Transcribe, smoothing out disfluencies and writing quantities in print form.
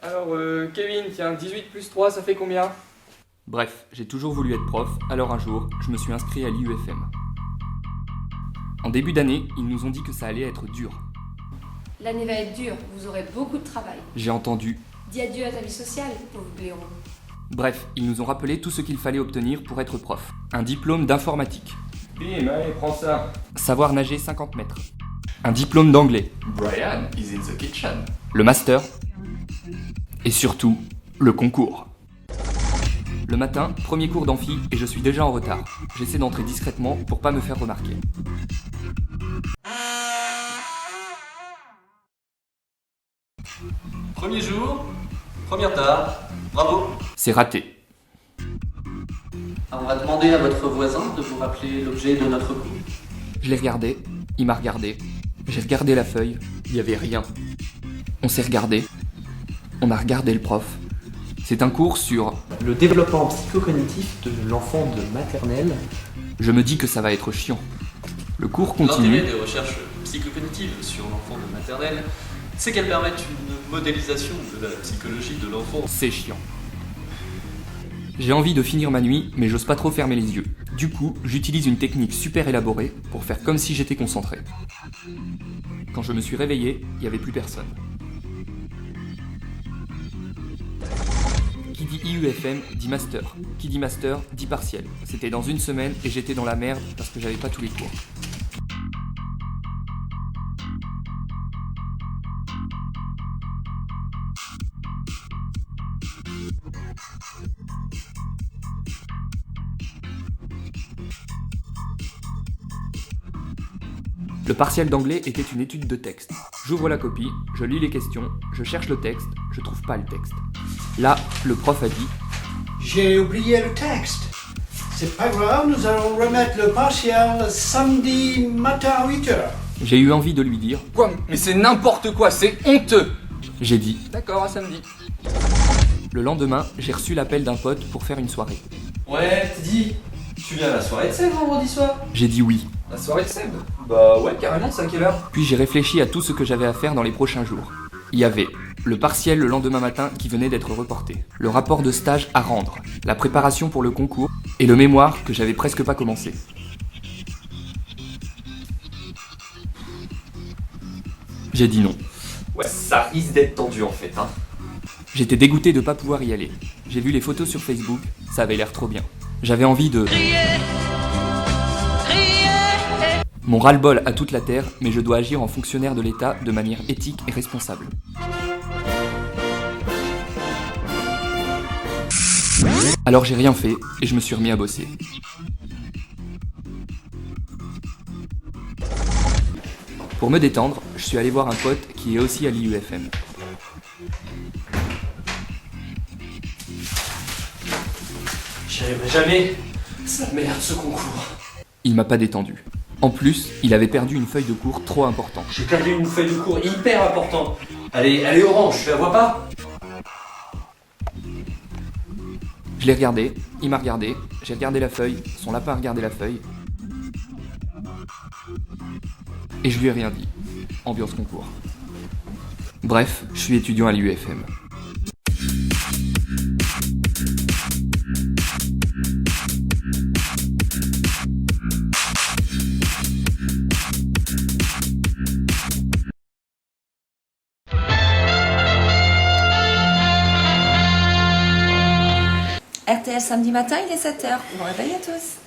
Alors, Kevin, tiens, 18 plus 3, ça fait combien? Bref, j'ai toujours voulu être prof, alors un jour, je me suis inscrit à l'IUFM. En début d'année, ils nous ont dit que ça allait être dur. L'année va être dure, vous aurez beaucoup de travail. J'ai entendu. Dis adieu à ta vie sociale, pauvre blaireau. Bref, ils nous ont rappelé tout ce qu'il fallait obtenir pour être prof. Un diplôme d'informatique. Bim, allez, prends ça. Savoir nager 50 mètres. Un diplôme d'anglais. Brian is in the kitchen. Le master. Et surtout, le concours. Le matin, premier cours d'amphi et je suis déjà en retard. J'essaie d'entrer discrètement pour pas me faire remarquer. Premier jour, première tare, bravo. C'est raté. On va demander à votre voisin de vous rappeler l'objet de notre cours. Je l'ai regardé, il m'a regardé. J'ai regardé la feuille, il y avait rien. On s'est regardé. On a regardé le prof. C'est un cours sur... Le développement psychocognitif de l'enfant de maternelle. Je me dis que ça va être chiant. Le cours continue. L'intérêt des recherches psychocognitives sur l'enfant de maternelle, c'est qu'elles permettent une modélisation de la psychologie de l'enfant. C'est chiant. J'ai envie de finir ma nuit, mais j'ose pas trop fermer les yeux. Du coup, j'utilise une technique super élaborée pour faire comme si j'étais concentré. Quand je me suis réveillé, il n'y avait plus personne. Qui dit IUFM dit master. Qui dit master dit partiel. C'était dans une semaine et j'étais dans la merde parce que j'avais pas tous les cours. Le partiel d'anglais était une étude de texte. J'ouvre la copie, je lis les questions, je cherche le texte, je trouve pas le texte. Là, le prof a dit « J'ai oublié le texte. C'est pas grave, nous allons remettre le partiel samedi matin à 8h. » J'ai eu envie de lui dire « Quoi? Mais c'est n'importe quoi, c'est honteux. J'ai dit « D'accord, à samedi. Le lendemain, j'ai reçu l'appel d'un pote pour faire une soirée. Ouais, t'es dit, tu viens à la soirée de Sèvres vendredi soir? J'ai dit oui. La soirée de Seb? Bah ouais, carrément, c'est à quelle heure? Puis j'ai réfléchi à tout ce que j'avais à faire dans les prochains jours. Il y avait le partiel le lendemain matin qui venait d'être reporté, le rapport de stage à rendre, la préparation pour le concours et le mémoire que j'avais presque pas commencé. J'ai dit non. Ouais, ça risque d'être tendu en fait, hein. J'étais dégoûté de pas pouvoir y aller. J'ai vu les photos sur Facebook, ça avait l'air trop bien. J'avais envie de... Mon ras-le-bol à toute la terre, mais je dois agir en fonctionnaire de l'État de manière éthique et responsable. Alors j'ai rien fait et je me suis remis à bosser. Pour me détendre, je suis allé voir un pote qui est aussi à l'IUFM. J'y arriverai jamais. Ça merde ce concours. Il m'a pas détendu. En plus, il avait perdu une feuille de cours trop importante. J'ai perdu une feuille de cours hyper importante. Elle est orange, tu la vois pas? Je l'ai regardé, il m'a regardé, j'ai regardé la feuille, son lapin a regardé la feuille. Et je lui ai rien dit. Ambiance concours. Bref, je suis étudiant à l'IUFM. RTL samedi matin, il est 7h. Bon réveil à tous.